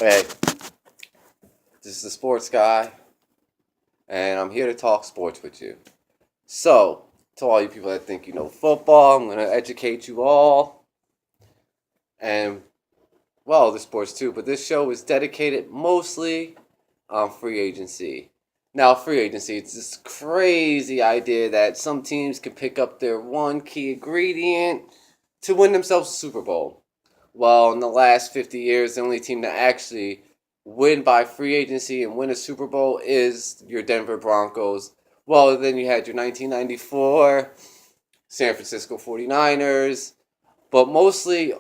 Hey, this is the sports guy, and I'm here to talk sports with you. So, to all you people that think you know football, I'm going to educate you all, and, well, the sports too, but this show is dedicated mostly on free agency. Now, free agency, it's this crazy idea that some teams can pick up their one key ingredient to win themselves a Super Bowl. Well, in the last 50 years, the only team to actually win by free agency and win a Super Bowl is your Denver Broncos. Well, then you had your 1994 San Francisco 49ers, but mostly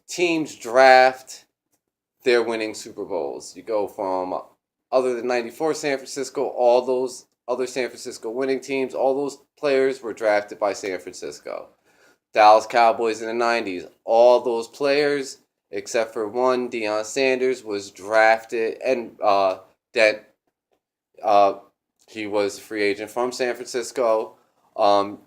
teams draft their winning Super Bowls. You go from, other than 94 San Francisco, all those other San Francisco winning teams, all those players were drafted by San Francisco. Dallas Cowboys in the 90s. All those players, except for one, Deion Sanders, was drafted, and that uh, he was a free agent from San Francisco. New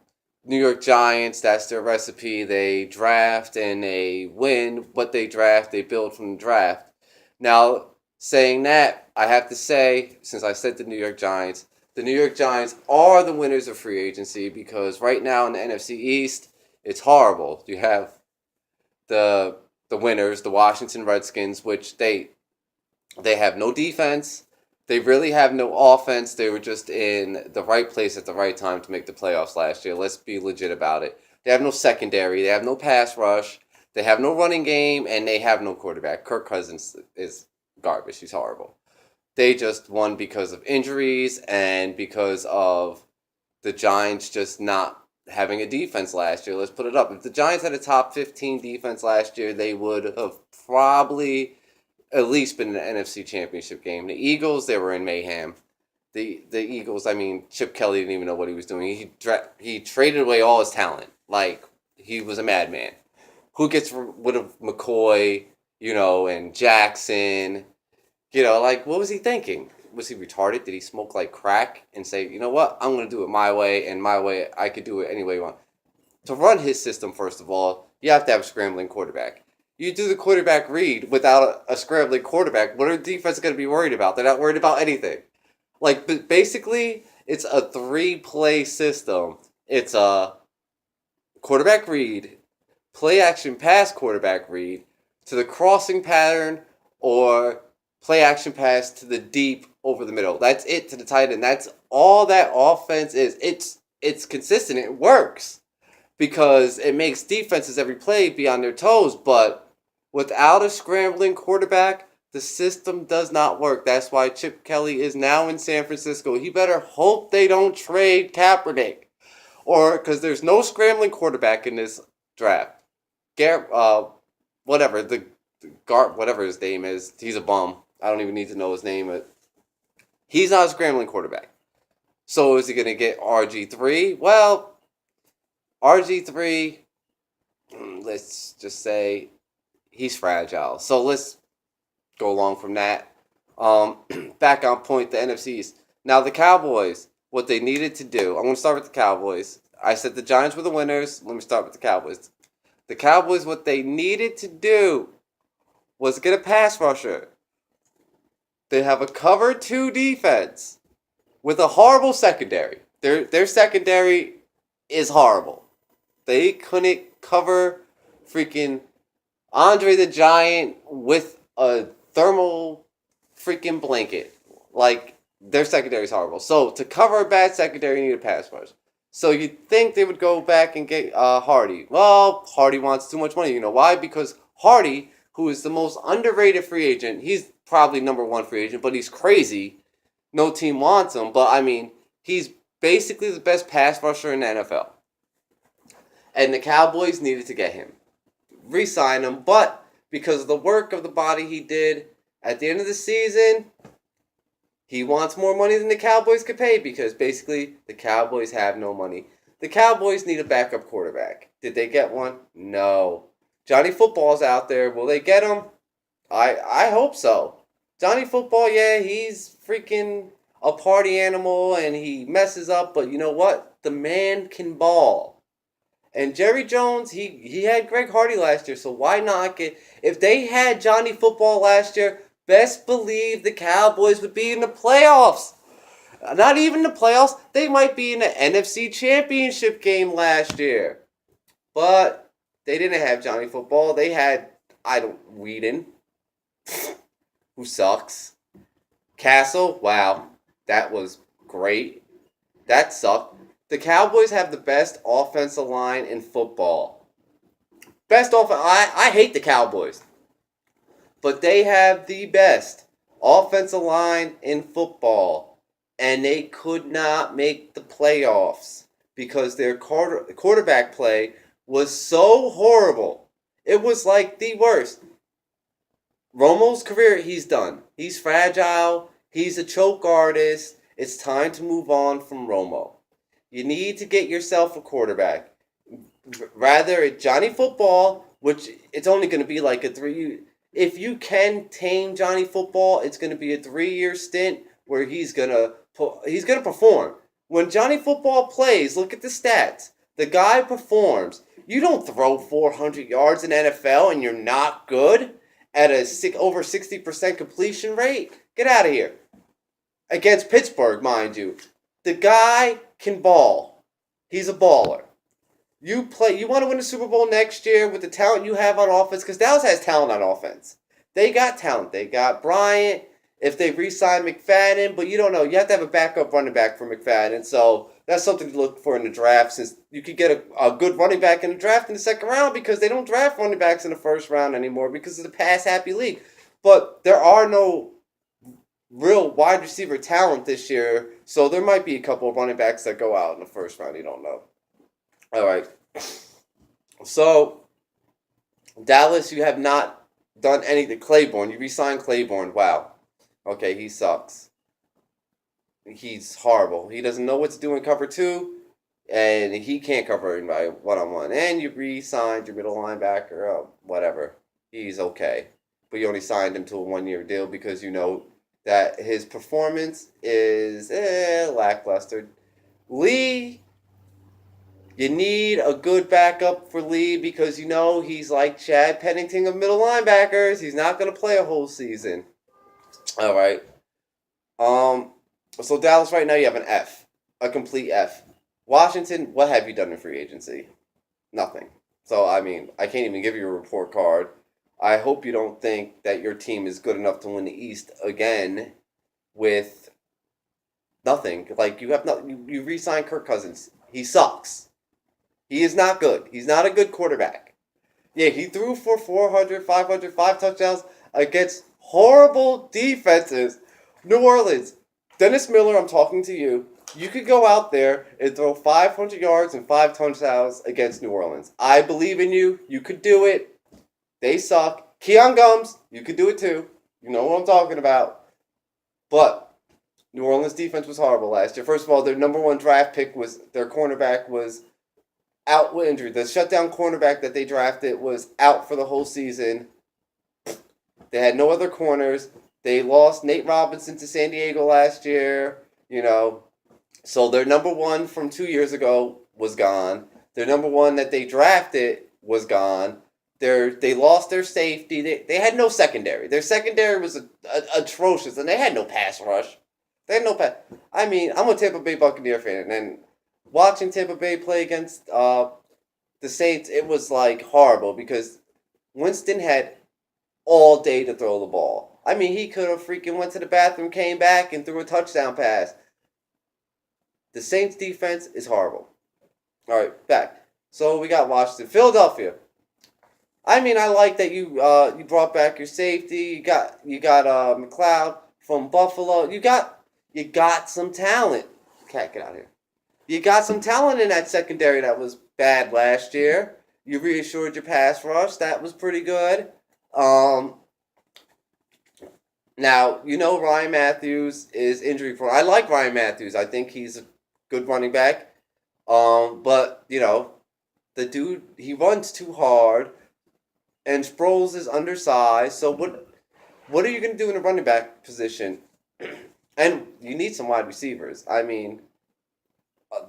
York Giants, that's their recipe. They draft and they win what they draft. They build from the draft. Now, saying that, I have to say, since I said the New York Giants are the winners of free agency because right now in the NFC East, it's horrible. You have the winners, the Washington Redskins, which they have no defense. They really have no offense. They were just in the right place at the right time to make the playoffs last year. Let's be legit about it. They have no secondary. They have no pass rush. They have no running game, and they have no quarterback. Kirk Cousins is garbage. He's horrible. They just won because of injuries and because of the Giants just not having a defense last year. Let's put it up. If the Giants had a top 15 defense last year, they would have probably at least been in the NFC Championship game. The Eagles, they were in mayhem. The Eagles, I mean, Chip Kelly didn't even know what he was doing. He traded away all his talent. Like, he was a madman. Who gets rid of McCoy, and Jackson? Like, what was he thinking? Was he retarded? Did he smoke like crack and say, you know what, I'm going to do it my way, and my way, I could do it any way you want? To run his system, first of all, you have to have a scrambling quarterback. You do the quarterback read without a scrambling quarterback, what are the defense going to be worried about? They're not worried about anything. Like, basically, it's a 3-play system. It's a quarterback read, play action pass quarterback read, to the crossing pattern, or play action pass to the deep over the middle. That's it to the tight end. That's all that offense is. It's consistent. It works because it makes defenses every play be on their toes. But without a scrambling quarterback, the system does not work. That's why Chip Kelly is now in San Francisco. He better hope they don't trade Kaepernick, or because there's no scrambling quarterback in this draft. Whatever his name is, he's a bum. I don't even need to know his name, but he's not a scrambling quarterback. So is he going to get RG3? Well, RG3, let's just say he's fragile. So let's go along from that. Back on point, the NFC East. Now the Cowboys, what they needed to do. I'm going to start with the Cowboys. I said the Giants were the winners. Let me start with the Cowboys. The Cowboys, what they needed to do was get a pass rusher. They have a cover 2 defense with a horrible secondary. Their secondary is horrible. They couldn't cover freaking Andre the Giant with a thermal freaking blanket. Like, their secondary is horrible. So, to cover a bad secondary, you need a pass rush. So, you'd think they would go back and get Hardy. Well, Hardy wants too much money. You know why? Because Hardy, who is the most underrated free agent, he's probably number 1 free agent, but he's crazy. No team wants him, but I mean, he's basically the best pass rusher in the NFL. And the Cowboys needed to get him. Re-sign him, but because of the work of the body he did at the end of the season, he wants more money than the Cowboys could pay because basically the Cowboys have no money. The Cowboys need a backup quarterback. Did they get one? No. Johnny Football's out there. Will they get him? I hope so. Johnny Football, yeah, he's freaking a party animal and he messes up, but you know what? The man can ball. And Jerry Jones, he had Greg Hardy last year, so why not get... If they had Johnny Football last year, best believe the Cowboys would be in the playoffs. Not even the playoffs. They might be in the NFC Championship game last year. But they didn't have Johnny Football. They had, Whedon, who sucks. Castle, wow, that was great. That sucked. The Cowboys have the best offensive line in football. Best offense. I hate the Cowboys, but they have the best offensive line in football, and they could not make the playoffs because their quarterback play was so horrible. It was like the worst. Romo's career, he's done. He's fragile. He's a choke artist. It's time to move on from Romo. You need to get yourself a quarterback. Rather, Johnny Football, which it's only going to be like a 3. If you can tame Johnny Football, it's going to be a 3-year stint where he's gonna perform. When Johnny Football plays, look at the stats. The guy performs. You don't throw 400 yards in NFL and you're not good at over 60% completion rate. Get out of here. Against Pittsburgh, mind you. The guy can ball. He's a baller. You want to win the Super Bowl next year with the talent you have on offense, because Dallas has talent on offense. They got talent. They got Bryant. If they re-sign McFadden, but you don't know. You have to have a backup running back for McFadden. So that's something to look for in the draft, since you could get a good running back in the draft in the second round, because they don't draft running backs in the first round anymore because of the pass-happy league. But there are no real wide receiver talent this year, so there might be a couple of running backs that go out in the first round. You don't know. All right. So, Dallas, you have not done anything. Claiborne, you re-signed Claiborne. Wow. Okay, he sucks. He's horrible. He doesn't know what to do in cover 2, and he can't cover anybody one-on-one. And you re-signed your middle linebacker, whatever. He's okay. But you only signed him to a 1-year deal because you know that his performance is lackluster. Lee, you need a good backup for Lee because you know he's like Chad Pennington of middle linebackers. He's not going to play a whole season. All right. So Dallas right now you have an F, a complete F. Washington, what have you done in free agency? Nothing. So I mean, I can't even give you a report card. I hope you don't think that your team is good enough to win the East again with nothing. Like you have you re-signed Kirk Cousins. He sucks. He is not good. He's not a good quarterback. Yeah, he threw for 400, 500, 5 touchdowns against horrible defenses. New Orleans. Dennis Miller, I'm talking to you. You could go out there and throw 500 yards and 5 touchdowns against New Orleans. I believe in you. You could do it. They suck. Keon Gums, you could do it too. You know what I'm talking about. But New Orleans defense was horrible last year. First of all, their number 1 draft pick their cornerback was out with injury. The shutdown cornerback that they drafted was out for the whole season. They had no other corners. They lost Nate Robinson to San Diego last year. You know, so their number 1 from 2 years ago was gone. Their number 1 that they drafted was gone. They lost their safety. They had no secondary. Their secondary was atrocious, and they had no pass rush. They had no pass. I mean, I'm a Tampa Bay Buccaneer fan, and watching Tampa Bay play against the Saints, it was like horrible because Winston had all day to throw the ball. I mean, he could have freaking went to the bathroom, came back, and threw a touchdown pass. The Saints defense is horrible. All right, back. So we got Washington, Philadelphia. I mean, I like that you brought back your safety. You got McLeod from Buffalo. You got some talent. Cat, get out of here. You got some talent in that secondary that was bad last year. You reassured your pass rush. That was pretty good. Now, you know Ryan Matthews is injury prone. I like Ryan Matthews. I think he's a good running back. But, you know, the dude, he runs too hard. And Sproles is undersized. So what are you going to do in the running back position? And you need some wide receivers. I mean,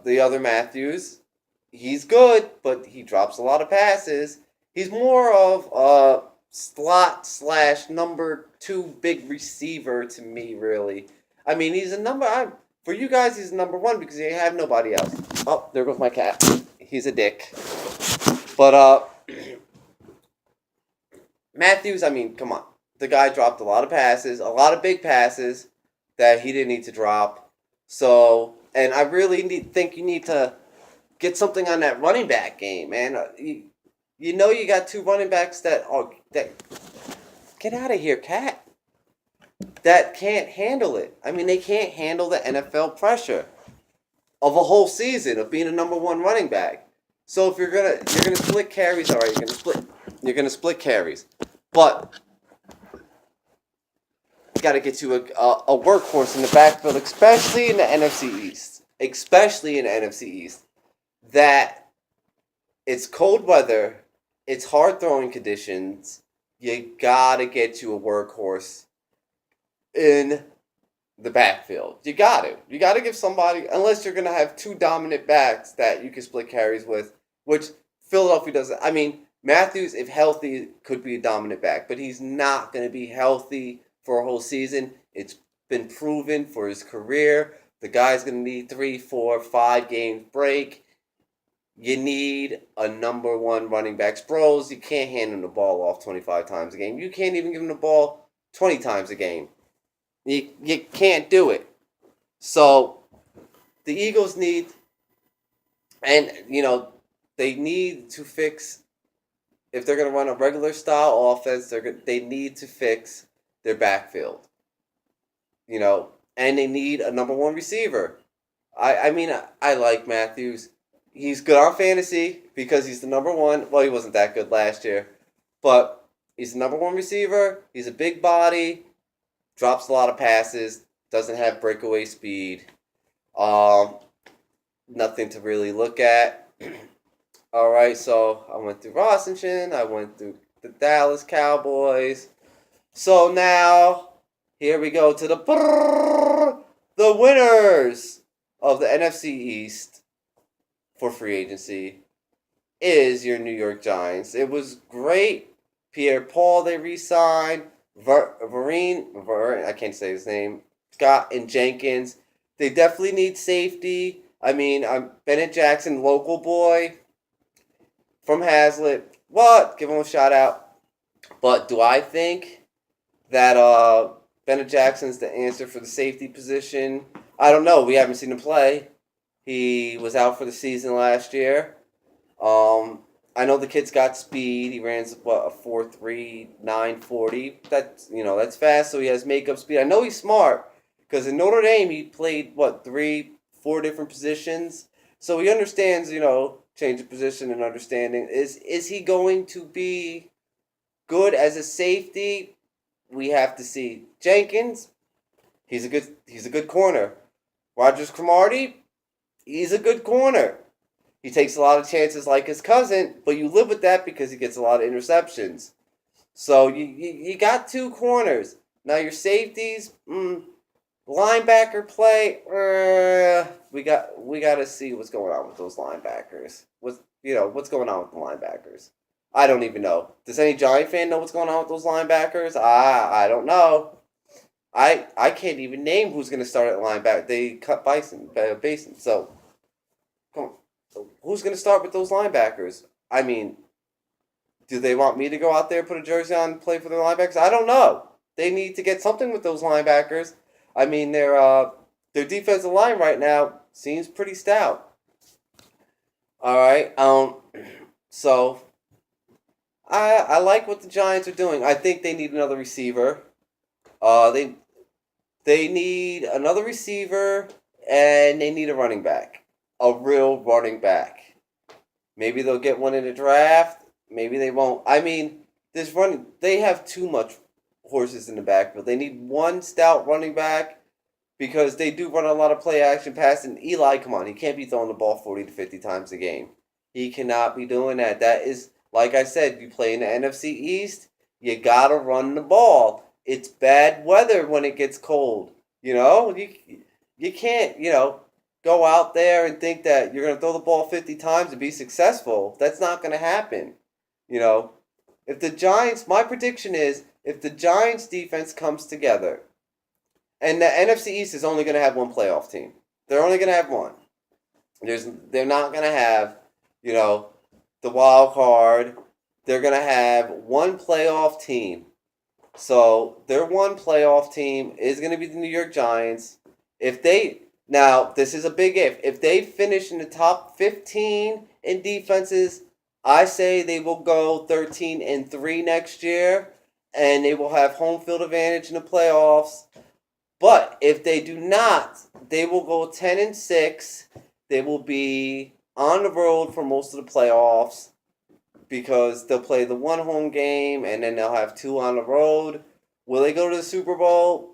the other Matthews, he's good, but he drops a lot of passes. He's more of slot slash number 2 big receiver to me, really. I mean, he's a for you guys, he's number 1 because you have nobody else. Oh, there goes my cat. He's a dick. But, Matthews, I mean, come on. The guy dropped a lot of passes, a lot of big passes that he didn't need to drop. So, and I really think you need to get something on that running back game, man. You know you got 2 running backs that get out of here, cat. That can't handle it. I mean, they can't handle the NFL pressure of a whole season of being a number 1 running back. So if you're gonna split carries, all right, you're gonna split carries, but you got to get you a workhorse in the backfield, especially in the NFC East. Especially in the NFC East, that it's cold weather, it's hard throwing conditions. You gotta get you a workhorse in the backfield. You gotta give somebody, unless you're gonna have 2 dominant backs that you can split carries with, which Philadelphia doesn't. I mean, Matthews, if healthy, could be a dominant back, but he's not gonna be healthy for a whole season. It's been proven for his career. The guy's gonna need 3, 4, 5 games break. You need a number 1 running back. Sproles, you can't hand him the ball off 25 times a game. You can't even give him the ball 20 times a game. You can't do it. So the Eagles need, and they need to fix, if they're going to run a regular style offense, they need to fix their backfield. And they need a number 1 receiver. I mean, I like Matthews. He's good on fantasy because he's the number 1. Well, he wasn't that good last year. But he's the number 1 receiver. He's a big body. Drops a lot of passes. Doesn't have breakaway speed. Nothing to really look at. All right, so I went through Washington. I went through the Dallas Cowboys. So now, here we go to the winners of the NFC East for free agency is your New York Giants. It was great. Pierre-Paul they re-signed. Vereen, I can't say his name. Scott and Jenkins. They definitely need safety. I mean, Bennett Jackson, local boy from Hazlitt. What? Give him a shout out. But do I think that Bennett Jackson's the answer for the safety position? I don't know. We haven't seen him play. He was out for the season last year. I know the kid's got speed. He ran a 4.3 940. That's fast. So he has makeup speed. I know he's smart because in Notre Dame he played 3-4 different positions. So he understands change of position and understanding. Is he going to be good as a safety? We have to see. Jenkins, he's a good corner. Rogers Cromartie, he's a good corner. He takes a lot of chances like his cousin, but you live with that because he gets a lot of interceptions. So you got 2 corners. Now your safeties, linebacker play, we got to see what's going on with those linebackers. What's going on with the linebackers? I don't even know. Does any Giant fan know what's going on with those linebackers? I don't know. I can't even name who's going to start at linebacker. They cut Basin. So, come on. So who's going to start with those linebackers? I mean, do they want me to go out there, put a jersey on, and play for their linebackers? I don't know. They need to get something with those linebackers. I mean, their defensive line right now seems pretty stout. All right. So I like what the Giants are doing. I think they need another receiver. They need another receiver, and they need a running back. A real running back. Maybe they'll get one in the draft. Maybe they won't. I mean, they have too much horses in the backfield. They need one stout running back because they do run a lot of play action pass. And Eli, come on, he can't be throwing the ball 40 to 50 times a game. He cannot be doing that. That is, like I said, you play in the NFC East, you got to run the ball. It's bad weather when it gets cold. You can't, go out there and think that you're going to throw the ball 50 times and be successful. That's not going to happen. If the Giants, my prediction is, if the Giants defense comes together, and the NFC East is only going to have one playoff team. They're only going to have one. They're not going to have, the wild card. They're going to have one playoff team. So their one playoff team is going to be the New York Giants. Now, this is a big if. If they finish in the top 15 in defenses, I say they will go 13-3 next year, and they will have home field advantage in the playoffs. But if they do not, they will go 10-6. They will be on the road for most of the playoffs because they'll play the one home game and then they'll have two on the road. Will they go to the Super Bowl?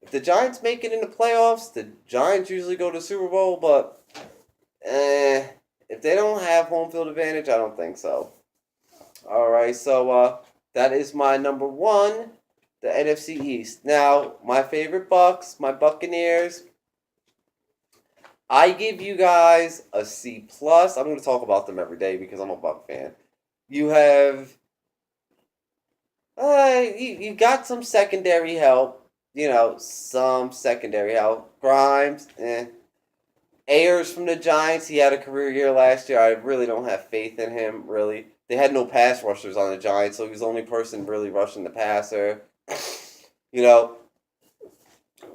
If the Giants make it in the playoffs, the Giants usually go to the Super Bowl, but if they don't have home field advantage, I don't think so. All right, so that is my number one, the NFC East. Now, my favorite Bucks, my Buccaneers, I give you guys a C+. I'm going to talk about them every day because I'm a Buck fan. You have, you got some secondary help. Some secondary help. Grimes, Ayers from the Giants, he had a career year last year. I really don't have faith in him, really. They had no pass rushers on the Giants, so he was the only person really rushing the passer.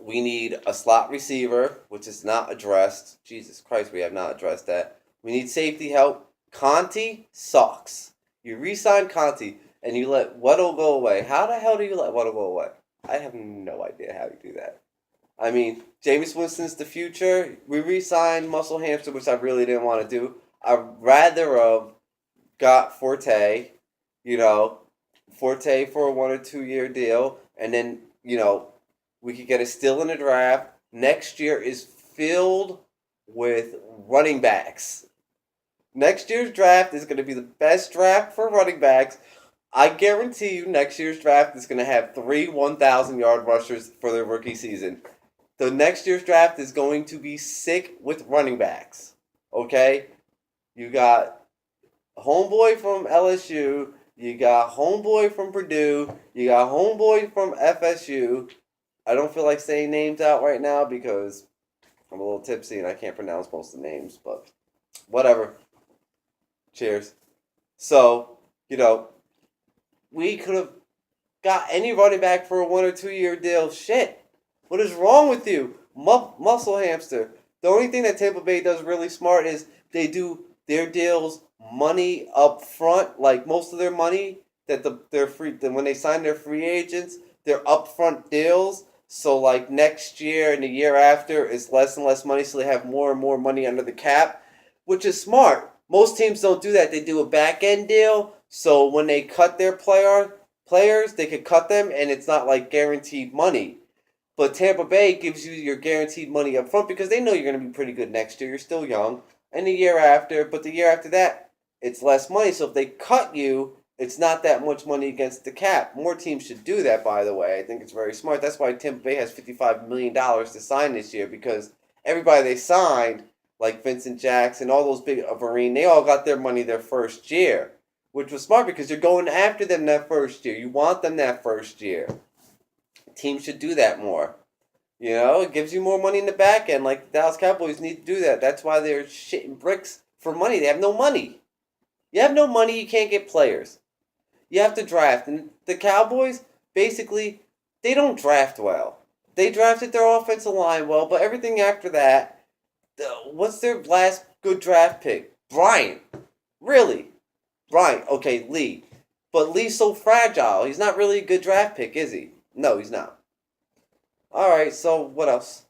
We need a slot receiver, which is not addressed. Jesus Christ, we have not addressed that. We need safety help. Conti sucks. You re-sign Conti, and you let Weddle go away. How the hell do you let Weddle go away? I have no idea how you do that. I mean, Jameis Winston's the future. We re-signed Muscle Hamster, which I really didn't want to do. I'd rather have got Forte, Forte for a 1 or 2 year deal, and then, we could get a steal in the draft. Next year is filled with running backs. Next year's draft is going to be the best draft for running backs. I guarantee you next year's draft is going to have 3 1,000-yard rushers for their rookie season. The next year's draft is going to be sick with running backs. Okay? You got homeboy from LSU. You got homeboy from Purdue. You got homeboy from FSU. I don't feel like saying names out right now because I'm a little tipsy and I can't pronounce most of the names, but whatever. Cheers. So, we could have got any running back for a 1 or 2 year deal. Shit. What is wrong with you? Muscle Hamster. The only thing that Tampa Bay does really smart is they do their deals money up front, like most of their money that when they sign their free agents, they're upfront deals. So like next year and the year after is less and less money, so they have more and more money under the cap, which is smart. Most teams don't do that. They do a back end deal, so when they cut their players, they could cut them, and it's not like guaranteed money. But Tampa Bay gives you your guaranteed money up front because they know you're going to be pretty good next year. You're still young. And the year after, but the year after that, it's less money. So if they cut you, it's not that much money against the cap. More teams should do that, by the way. I think it's very smart. That's why Tampa Bay has $55 million to sign this year because everybody they signed, like Vincent Jackson, all those big Vereen, they all got their money their first year, which was smart because you're going after them that first year. You want them that first year. Teams should do that more. It gives you more money in the back end. Like the Dallas Cowboys need to do that. That's why they're shitting bricks for money. They have no money. You have no money, you can't get players. You have to draft. And the Cowboys, basically, they don't draft well. They drafted their offensive line well, but everything after that, what's their last good draft pick? Bryant. Really? Bryant. Okay, Lee. But Lee's so fragile. He's not really a good draft pick, is he? No, he's not. Alright, so what else?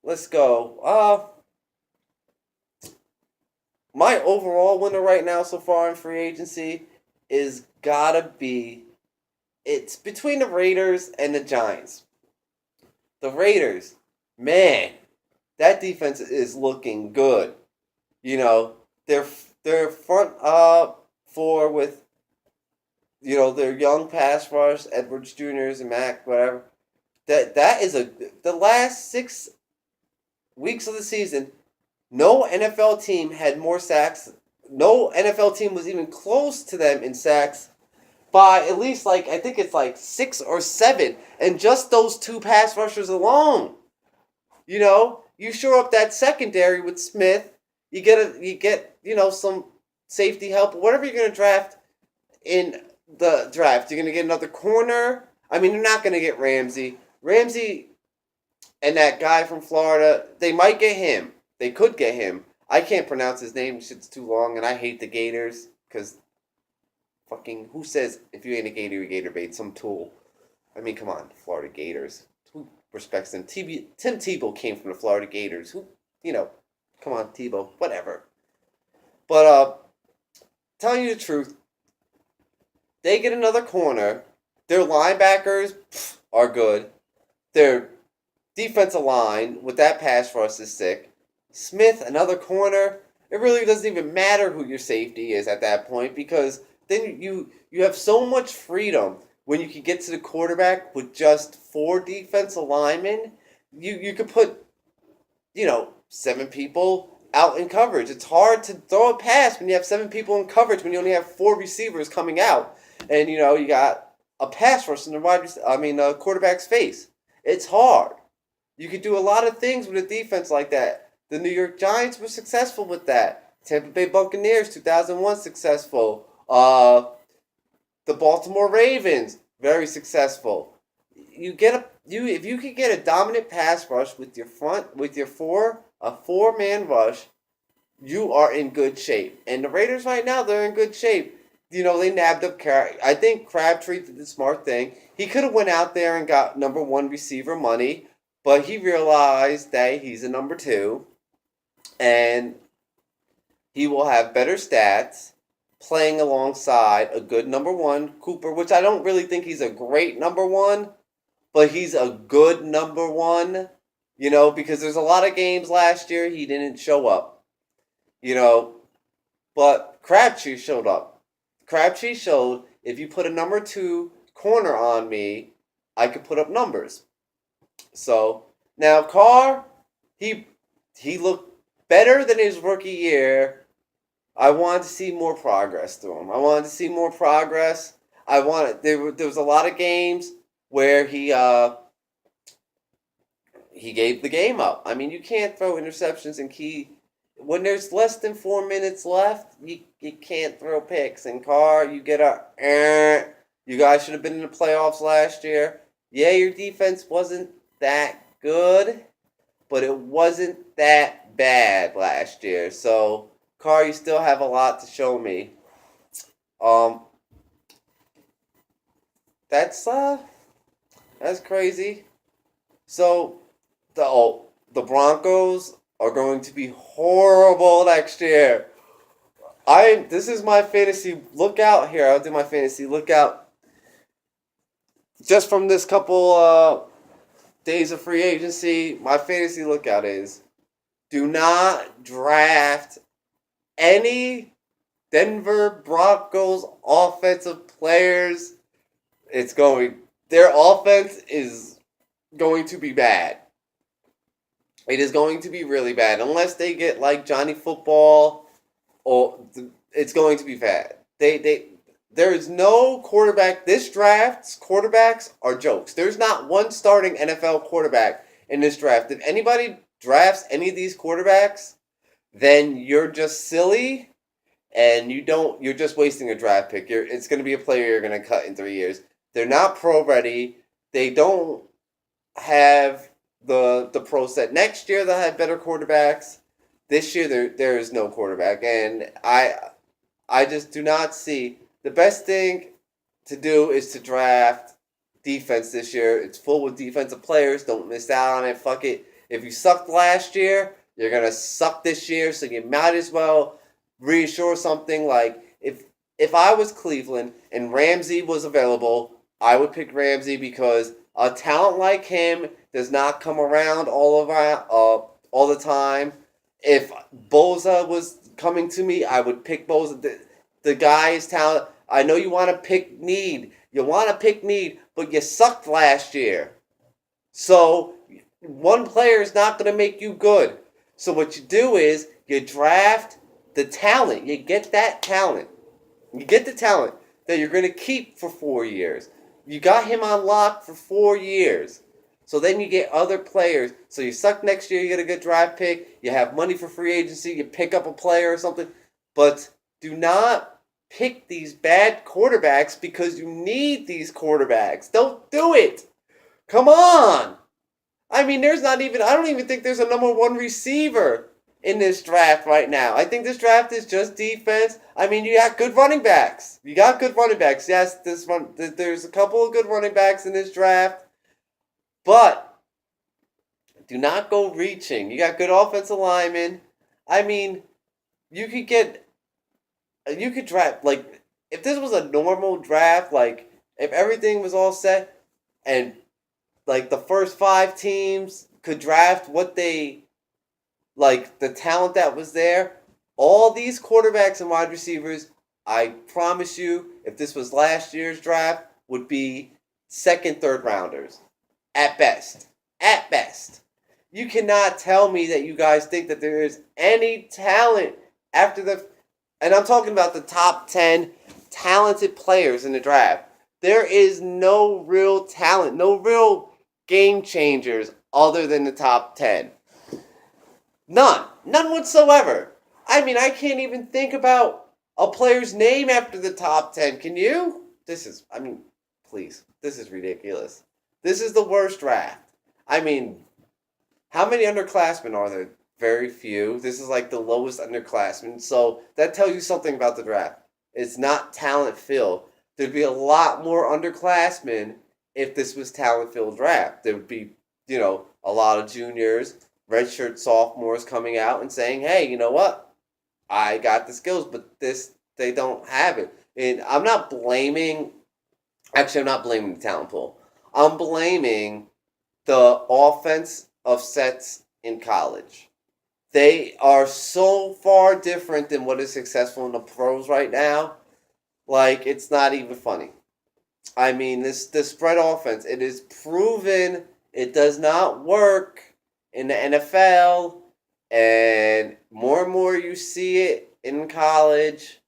Let's go. My overall winner right now so far in free agency is gotta be, it's between the Raiders and the Giants. The Raiders, man, that defense is looking good. Their front four with, their young pass rush, Edwards Jr.'s and Mac, whatever. That is the last 6 weeks of the season, no NFL team had more sacks. No NFL team was even close to them in sacks by at least like I think it's like 6 or 7, and just those 2 pass rushers alone. You know, you shore up that secondary with Smith. You get some safety help, whatever you're gonna draft in the draft. You're gonna get another corner. I mean, you're not gonna get Ramsey. Ramsey and that guy from Florida, they might get him. They could get him. I can't pronounce his name. Shit's too long, and I hate the Gators because fucking who says if you ain't a Gator, you Gator bait? Some tool. I mean, come on, Florida Gators. Who respects them? Tim Tebow came from the Florida Gators. Who, come on, Tebow. Whatever. But telling you the truth, they get another corner. Their linebackers are good. Their defensive line with that pass rush is sick. Smith, another corner. It really doesn't even matter who your safety is at that point because then you have so much freedom when you can get to the quarterback with just 4 defensive linemen. You could put, 7 people out in coverage. It's hard to throw a pass when you have 7 people in coverage when you only have 4 receivers coming out. And, you got a pass rush in the quarterback's face. It's hard. You could do a lot of things with a defense like that. The New York Giants were successful with that. Tampa Bay Buccaneers, 2001, successful. The Baltimore Ravens, very successful. If you could get a dominant pass rush with your a 4-man rush, you are in good shape. And the Raiders right now, they're in good shape. They nabbed up I think Crabtree did the smart thing. He could have went out there and got number 1 receiver money, but he realized that he's a number 2, and he will have better stats playing alongside a good number 1, Cooper, which I don't really think he's a great number 1, but he's a good number 1, because there's a lot of games last year he didn't show up, but Crabtree showed up. Crabtree showed if you put a number 2 corner on me, I could put up numbers. So, now Carr, he looked better than his rookie year. I wanted to see more progress through him. There was a lot of games where he gave the game up. I mean, you can't throw interceptions in key. When there's less than 4 minutes left, you can't throw picks. And Carr, you get you guys should have been in the playoffs last year. Yeah, your defense wasn't that good, but it wasn't that bad last year. So, Carr, you still have a lot to show me. That's crazy. So, the Broncos are going to be horrible next year. This is my fantasy lookout here. I'll do my fantasy lookout just from this couple days of free agency. My fantasy lookout is do not draft any Denver Broncos offensive players. Their offense is going to be bad. It is going to be really bad. Unless they get like Johnny Football, it's going to be bad. There is no quarterback. This draft's quarterbacks are jokes. There's not one starting NFL quarterback in this draft. If anybody drafts any of these quarterbacks, then you're just silly, and you're just wasting a draft pick. It's going to be a player you're going to cut in 3 years. They're not pro ready. They don't have the pro set. Next year they'll have better quarterbacks. This year there is no quarterback, and I just do not see. The best thing to do is to draft defense this year. It's full with defensive players. Don't miss out on it. Fuck it. If you sucked last year, you're gonna suck this year, so you might as well reassure something. Like if I was Cleveland and Ramsey was available, I would pick Ramsey because a talent like him does not come around all the time. If Bosa was coming to me, I would pick Bosa. The guy is talented. I know you want to pick need. But you sucked last year. So one player is not going to make you good. So what you do is you draft the talent. You get that talent. You get the talent. that you're going to keep for 4 years. You got him on lock for 4 years. So then you get other players. So you suck next year, you get a good draft pick. You have money for free agency. You pick up a player or something. But do not pick these bad quarterbacks because you need these quarterbacks. Don't do it. Come on. I mean, I don't even think there's a number one receiver in this draft right now. I think this draft is just defense. I mean, you got good running backs. Yes, there's a couple of good running backs in this draft. But do not go reaching. You got good offensive linemen. I mean, you could draft, like, if this was a normal draft, like, if everything was all set and, like, the first 5 teams could draft what they, like, the talent that was there, all these quarterbacks and wide receivers, I promise you, if this was last year's draft, would be second, third rounders. At best. At best. You cannot tell me that you guys think that there is any talent after and I'm talking about the top 10 talented players in the draft. There is no real talent, no real game changers other than the top 10. None. None whatsoever. I mean, I can't even think about a player's name after the top 10. Can you? Please. This is ridiculous. This is the worst draft. I mean, how many underclassmen are there? Very few. This is like the lowest underclassmen. So that tells you something about the draft. It's not talent-filled. There'd be a lot more underclassmen if this was talent-filled draft. There would be, a lot of juniors, redshirt sophomores coming out and saying, hey, you know what? I got the skills, but they don't have it. And I'm not blaming the talent pool. I'm blaming the offense of sets in college. They are so far different than what is successful in the pros right now. Like, it's not even funny. I mean, this spread offense, it is proven it does not work in the NFL. And more you see it in college.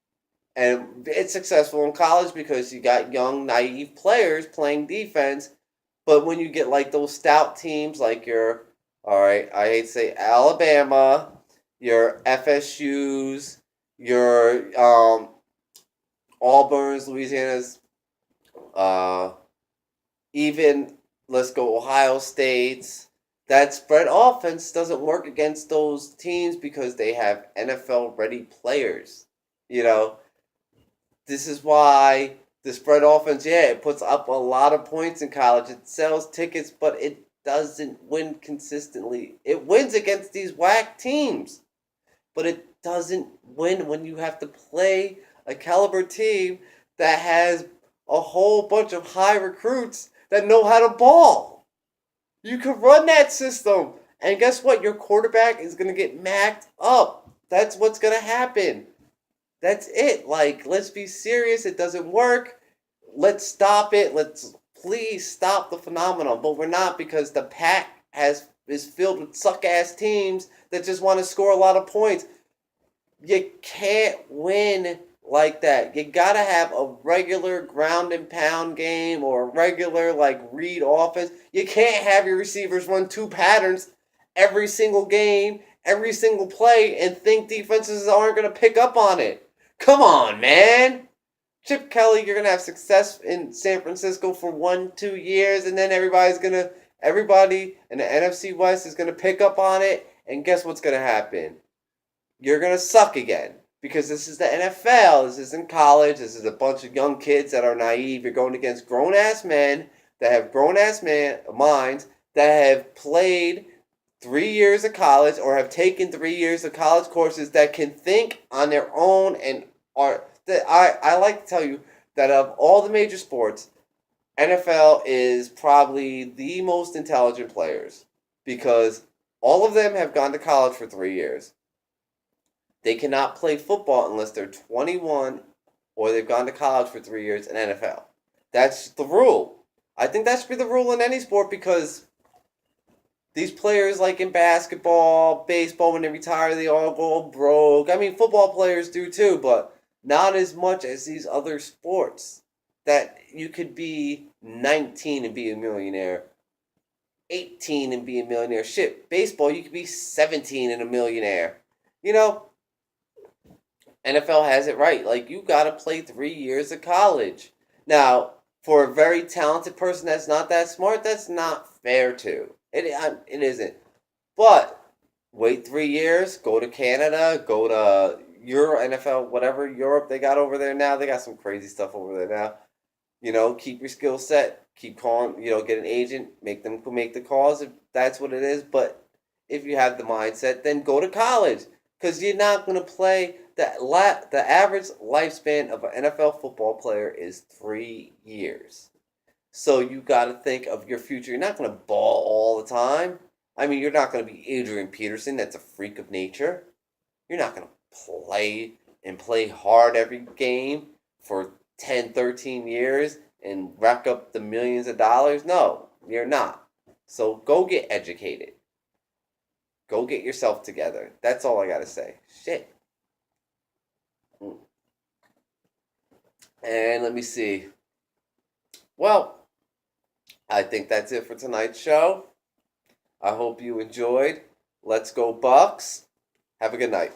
And it's successful in college because you got young, naive players playing defense. But when you get like those stout teams like I hate to say Alabama, your FSUs, your Auburn's, Louisiana's, even, let's go, Ohio State's, that spread offense doesn't work against those teams because they have NFL-ready players. This is why the spread offense, it puts up a lot of points in college. It sells tickets, but it doesn't win consistently. It wins against these whack teams, but it doesn't win when you have to play a caliber team that has a whole bunch of high recruits that know how to ball. You could run that system, and guess what? Your quarterback is going to get macked up. That's what's going to happen. That's it. Like, let's be serious. It doesn't work. Let's stop it. Let's please stop the phenomenon. But we're not, because the pack is filled with suck-ass teams that just want to score a lot of points. You can't win like that. You got to have a regular ground and pound game or a regular, read offense. You can't have your receivers run 2 patterns every single game, every single play, and think defenses aren't going to pick up on it. Come on, man. Chip Kelly, you're going to have success in San Francisco for 1-2 years, and then everybody in the NFC West is going to pick up on it, and guess what's going to happen? You're going to suck again, because this is the NFL. This isn't college. This is a bunch of young kids that are naive. You're going against grown-ass men that have grown-ass minds that have played 3 years of college or have taken 3 years of college courses that can think on their own and are... I like to tell you that of all the major sports, NFL is probably the most intelligent players because all of them have gone to college for 3 years. They cannot play football unless they're 21 or they've gone to college for 3 years in NFL. That's the rule. I think that should be the rule in any sport because these players, like in basketball, baseball, when they retire, they all go broke. I mean, football players do too, but Not as much as these other sports that you could be 19 and be a millionaire, 18 and be a millionaire. Shit, baseball, you could be 17 and a millionaire. You know, NFL has it right. Like, you got to play 3 years of college. Now, for a very talented person that's not that smart, that's not fair to. It isn't. But wait 3 years, go to Canada, go to Euro, NFL, whatever, Europe they got over there now. They got some crazy stuff over there now. Keep your skill set. Keep calling, get an agent, make them make the calls if that's what it is. But if you have the mindset, then go to college because you're not going to play. The average lifespan of an NFL football player is 3 years. So you got to think of your future. You're not going to ball all the time. I mean, you're not going to be Adrian Peterson. That's a freak of nature. You're not going to play hard every game for 10, 13 years and rack up the millions of dollars. No, you're not. So go get educated. Go get yourself together. That's all I got to say. Shit. And let me see. Well, I think that's it for tonight's show. I hope you enjoyed. Let's go Bucks. Have a good night.